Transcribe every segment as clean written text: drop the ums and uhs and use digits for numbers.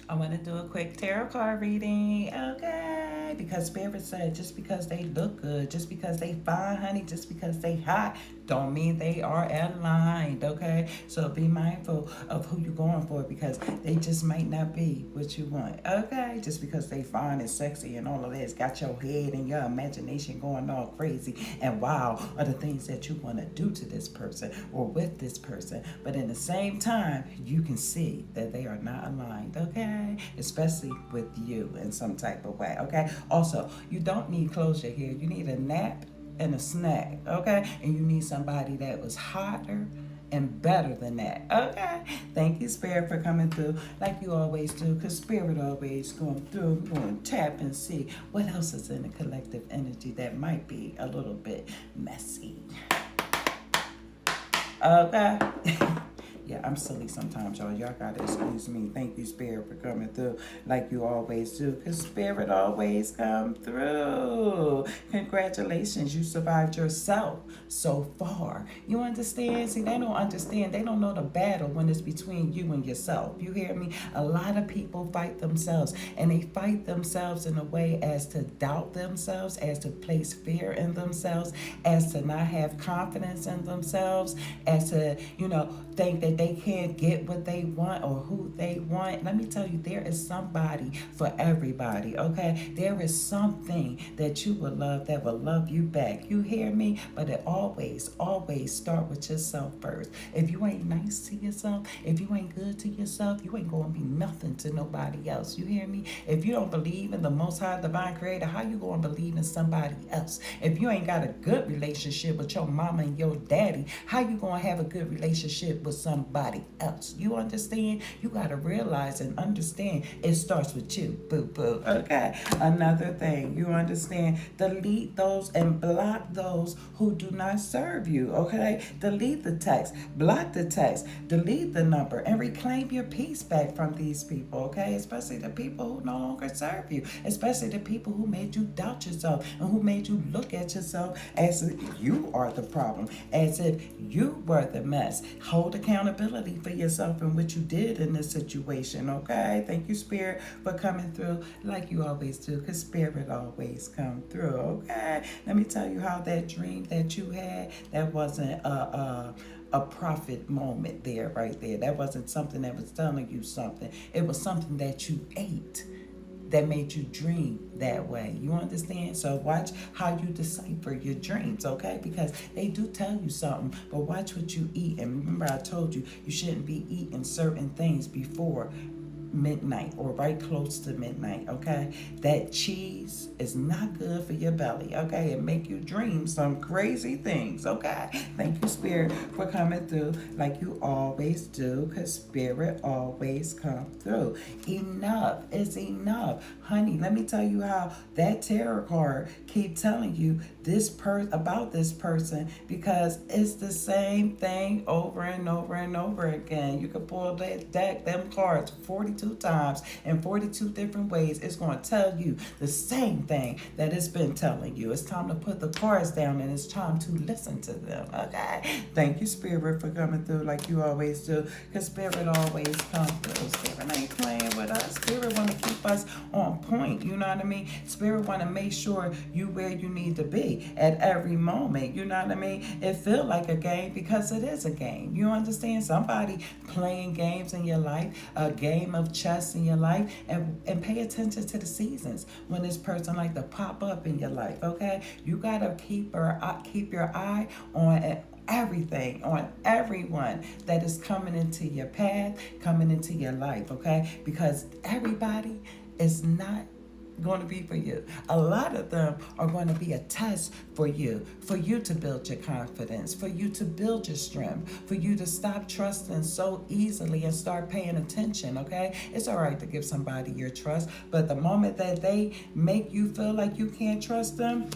I want to do a quick tarot card reading, okay? Because Spirit said just because they look good, just because they fine, honey, just because they hot, don't mean they are aligned, okay? So be mindful of who you're going for because they just might not be what you want, okay? Just because they fine and sexy and all of that, it's got your head and your imagination going all crazy and wow are the things that you want to do to this person or with this person. But in the same time, you can see that they are not aligned, okay? Especially with you in some type of way, okay? Also, you don't need closure here. You need a nap and a snack, okay? And you need somebody that was hotter and better than that, okay? Thank you, Spirit, for coming through like you always do, because Spirit always going through. We're going to tap and see what else is in the collective energy that might be a little bit messy, okay? Yeah, I'm silly sometimes, y'all. Y'all gotta excuse me. Thank you, Spirit, for coming through like you always do. Because Spirit always come through. Congratulations, you survived yourself so far. You understand? See, they don't understand. They don't know the battle when it's between you and yourself. You hear me? A lot of people fight themselves. And they fight themselves in a way as to doubt themselves, as to place fear in themselves, as to not have confidence in themselves, as to, think that they can't get what they want or who they want. Let me tell you, there is somebody for everybody, okay? There is something that you will love that will love you back. You hear me? But it always start with yourself first. If you ain't nice to yourself, if you ain't good to yourself, you ain't gonna be nothing to nobody else. You hear me? If you don't believe in the Most High Divine Creator, how you gonna believe in somebody else? If you ain't got a good relationship with your mama and your daddy, how you gonna have a good relationship with somebody else? You understand? You got to realize and understand it starts with you, boo boo. Okay. Another thing, you understand? Delete those and block those who do not serve you. Okay. Delete the text, block the text, delete the number, and reclaim your peace back from these people. Okay. Especially the people who no longer serve you, especially the people who made you doubt yourself and who made you look at yourself as if you are the problem, as if you were the mess. Hold accountability for yourself and what you did in this situation, okay? Thank you, Spirit, for coming through like you always do, because Spirit always come through, okay? Let me tell you how that dream that you had, that wasn't a profit moment there, right there. That wasn't something that was telling you something. It was something that you ate that made you dream that way. You understand? So watch how you decipher your dreams, okay? Because they do tell you something, but watch what you eat. And remember, I told you you shouldn't be eating certain things before midnight or right close to midnight, okay? That cheese is not good for your belly, okay? It make you dream some crazy things, okay? Thank you, Spirit, for coming through like you always do, because Spirit always come through. Enough is enough. Honey, let me tell you how that tarot card keep telling you about this person, because it's the same thing over and over and over again. You can pull that deck, them cards 42 times in 42 different ways. It's going to tell you the same thing that it's been telling you. It's time to put the cards down and it's time to listen to them, okay? Thank you, Spirit, for coming through like you always do, because Spirit always comes through. Spirit ain't playing with us. Spirit want to keep us on point, you know what I mean? Spirit want to make sure you where you need to be at every moment, you know what I mean? It feel like a game because it is a game. You understand? Somebody playing games in your life, a game of chess in your life, and pay attention to the seasons when this person like to pop up in your life, okay? You got to keep your eye on everything, on everyone that is coming into your path, coming into your life, okay? Because everybody is not going to be for you. A lot of them are going to be a test for you to build your confidence, for you to build your strength, for you to stop trusting so easily and start paying attention, okay? It's all right to give somebody your trust, but the moment that they make you feel like you can't trust them,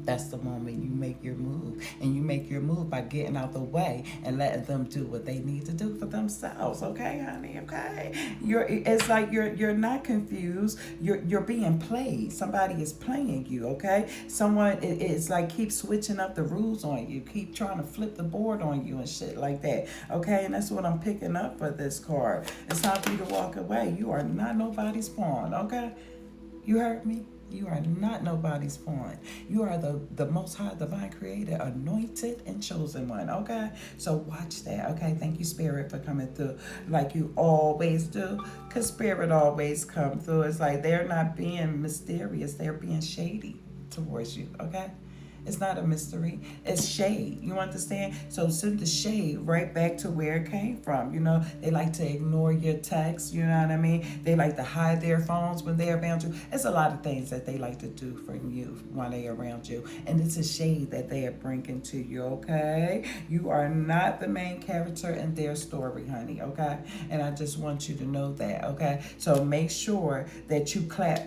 that's the moment you make your move. And you make your move by getting out the way and letting them do what they need to do for themselves. Okay, honey, okay? It's like you're not confused. You're being played. Somebody is playing you, okay? Someone it's like keep switching up the rules on you, keep trying to flip the board on you and shit like that. Okay, and that's what I'm picking up for this card. It's time for you to walk away. You are not nobody's pawn, okay? You heard me? You are not nobody's pawn. You are the most high divine creator, anointed and chosen one, okay? So watch that, okay? Thank you, Spirit, for coming through like you always do. Because Spirit always come through. It's like they're not being mysterious. They're being shady towards you, okay? It's not a mystery. It's shade. You understand? So send the shade right back to where it came from. You know, they like to ignore your texts. You know what I mean? They like to hide their phones when they're around you. It's a lot of things that they like to do from you when they're around you. And it's a shade that they are bringing to you, okay? You are not the main character in their story, honey, okay? And I just want you to know that, okay? So make sure that you clap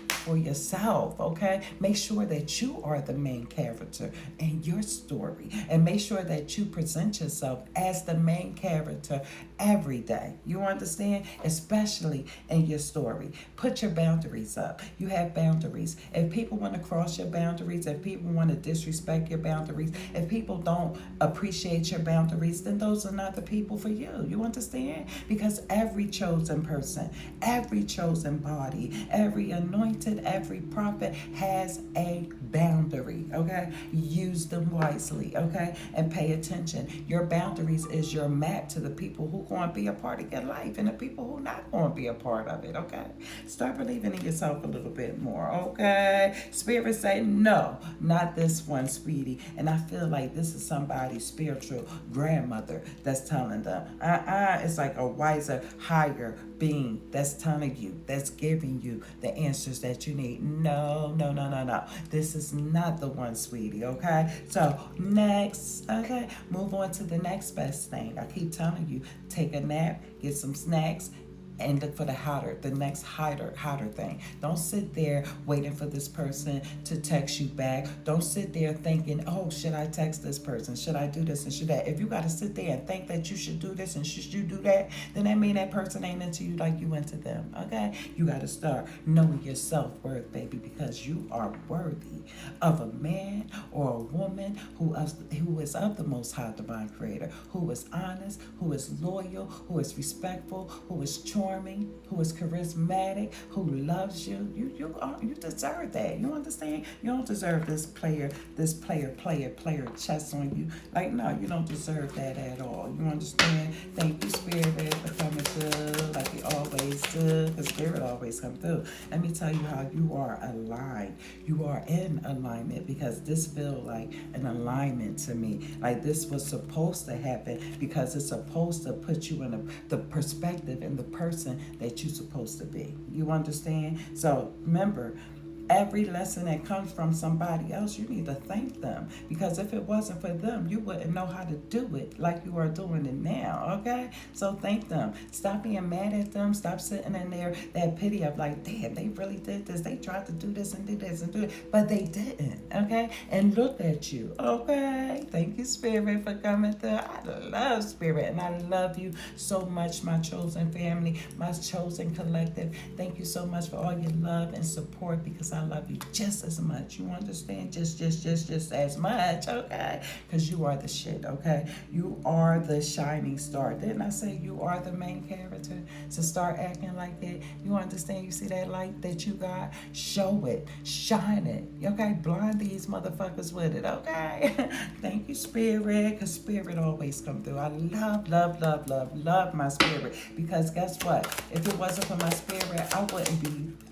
for yourself, okay? Make sure that you are the main character in your story, and make sure that you present yourself as the main character every day. You understand? Especially in your story. Put your boundaries up. You have boundaries. If people want to cross your boundaries, if people want to disrespect your boundaries, if people don't appreciate your boundaries, then those are not the people for you. You understand? Because every chosen person, every chosen body, every anointed, every prophet has a boundary, okay? Use them wisely, okay? And pay attention. Your boundaries is your map to the people who going to be a part of your life and the people who not going to be a part of it, okay? Start believing in yourself a little bit more, okay? Spirit say, no, not this one, sweetie. And I feel like this is somebody's spiritual grandmother that's telling them, it's like a wiser, higher being that's telling you, that's giving you the answers that you need. No, no, no, no, no. This is not the one, sweetie, okay? So next, okay, move on to the next best thing. I keep telling you, take a nap, get some snacks, and look for the next hotter thing. Don't sit there waiting for this person to text you back. Don't sit there thinking, oh, should I text this person? Should I do this and should that? If you got to sit there and think that you should do this and should you do that, then that means that person ain't into you like you into them, okay? You got to start knowing your self-worth, baby, because you are worthy of a man or a woman who is of the most high divine creator, who is honest, who is loyal, who is respectful, who is charming, who is charismatic, who loves you. You deserve that. You understand? You don't deserve this player chess on you. Like, no, you don't deserve that at all. You understand? Thank you, Spirit, for coming through like you always do. Because Spirit always come through. Let me tell you how you are aligned. You are in alignment because this feels like an alignment to me. Like this was supposed to happen because it's supposed to put you in the perspective and the person that you're supposed to be. You understand? So remember, every lesson that comes from somebody else, you need to thank them, because if it wasn't for them, you wouldn't know how to do it like you are doing it now, okay? So thank them. Stop being mad at them. Stop sitting in there that pity of like, damn, they really did this. They tried to do this and do this and do it, but they didn't, okay? And look at you, okay? Thank you, Spirit, for coming through. I love Spirit, and I love you so much, my chosen family, my chosen collective. Thank you so much for all your love and support, because I love you just as much. You understand? Just as much, okay? Because you are the shit, okay? You are the shining star. Didn't I say you are the main character? So start acting like that. You understand? You see that light that you got? Show it. Shine it, okay? Blind these motherfuckers with it, okay? Thank you, Spirit, because Spirit always come through. I love my Spirit, because guess what? If it wasn't for my Spirit, I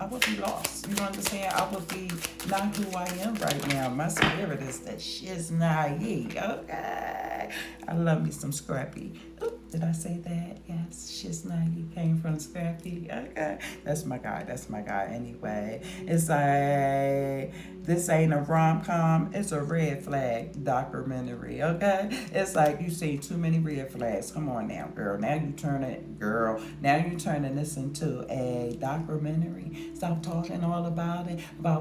would be lost. You understand? I would be not who I am right now. My Spirit is the shiznai, okay? I love me some Scrappy. Oop, did I say that? Yes, shiznai came from Scrappy, okay? That's my guy anyway. It's like, This ain't a rom-com, it's a red flag documentary, okay? It's like you see too many red flags. Come on now, girl. Now you turning this into a documentary. Stop talking all about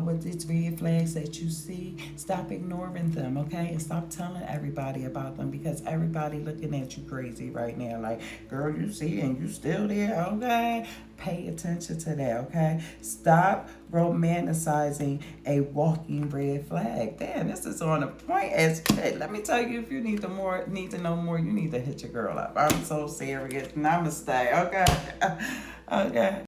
what these red flags that you see. Stop ignoring them, okay? And stop telling everybody about them because everybody looking at you crazy right now. Like, girl, you see and you still there, okay? Pay attention to that, okay? Stop romanticizing a walking red flag. Damn, this is on a point as shit. Let me tell you, if you need to know more, you need to hit your girl up. I'm so serious. Namaste, okay? Okay.